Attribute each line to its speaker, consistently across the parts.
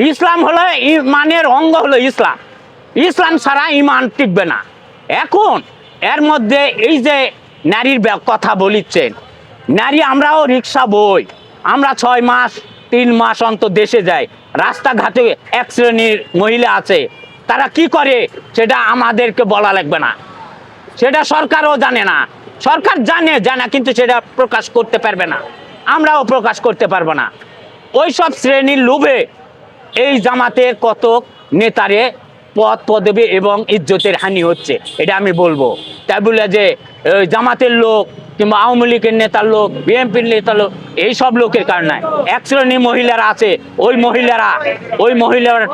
Speaker 1: ইসলাম হলো ইমানের অঙ্গ, হলো ইসলাম। ইসলাম ছাড়া ইমান টিকবে না। এখন এর মধ্যে এই যে নারীর কথা বলিচ্ছেন, নারী, আমরাও রিক্সা বই, আমরা 6 মাস 3 মাস অন্তর দেশে যাই, রাস্তাঘাটে এক শ্রেণীর মহিলা আছে, তারা কি করে সেটা আমাদেরকে বলা লাগবে না, সেটা সরকারও জানে না। সরকার জানে কিন্তু সেটা প্রকাশ করতে পারবে না, আমরাও প্রকাশ করতে পারবো না। ওই সব শ্রেণীর লোভে এই জামাতের কত নেতারে পদ পদবি এবং ইজ্জতের হানি হচ্ছে, এটা আমি বলবো। তাই বলে যে জামাতের লোক কিংবা আওয়ামী লীগের নেতার লোক, বিএনপির নেতার লোক, এই সব লোকের কারণে এক শ্রেণীর মহিলারা আছে, ওই মহিলারা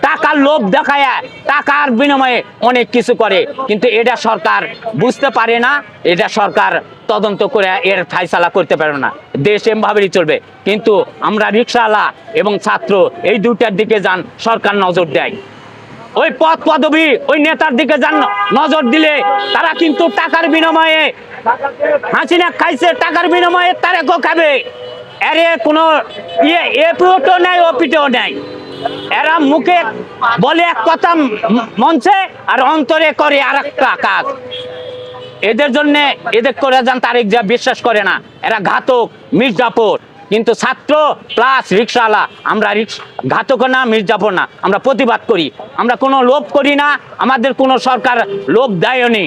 Speaker 1: টাকার লোভ দেখায়, টাকার বিনিময়ে অনেক কিছু করে, কিন্তু এটা সরকার বুঝতে পারে না, এটা সরকার তদন্ত করে এর ফায়সালা করতে পারে না। দেশ এমভাবেই চলবে। কিন্তু আমরা রিক্সাওয়ালা এবং ছাত্র এই দুটার দিকে যান, সরকার নজর দেয়। ওই পদ পদবি ওই নেতার দিকে যান, নজর দিলে তারা কিন্তু টাকার বিনিময়ে, হাসিনা খাইছে টাকার বিনিময়ে, তারেকও খাবে। এর কোনো এপিও নাই, ওপিও নাই। এরা মুখে বলে এক কথা, মঞ্চে আর অন্তরে করে আর একটা কাজ। এদের জন্য এদের করে যান তারেক যা বিশ্বাস করে না, এরা ঘাতক, মির্জাফর। কিন্তু ছাত্র প্লাস রিক্সাওয়ালা, আমরা ঘাতক না, মির্জাফর না, আমরা প্রতিবাদ করি, আমরা কোনো লোভ করি না, আমাদের কোনো সরকার লোভ দেয়নি।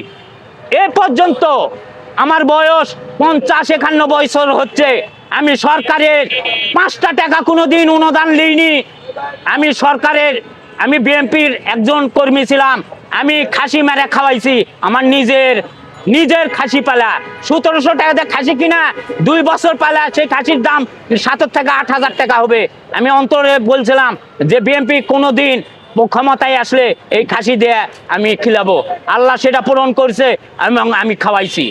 Speaker 1: এ পর্যন্ত আমার বয়স 50-51 বছর হচ্ছে, আমি সরকারের 5 টাকা কোনোদিন অনুদান নিইনি। আমি বিএনপির একজন কর্মী ছিলাম, আমি খাসি মেরে খাওয়াইছি, আমার নিজের খাসি পালা 1700 টাকা দিয়ে খাসি কিনা 2 বছর পালা, সেই খাসির দাম 7 থেকে 8,000 টাকা হবে। আমি অন্তরে বলছিলাম যে বিএনপি কোনোদিন ক্ষমতায় আসলে এই খাসি দিয়ে আমি খিলাবো, আল্লাহ সেটা পূরণ করছে এবং আমি খাওয়াইছি।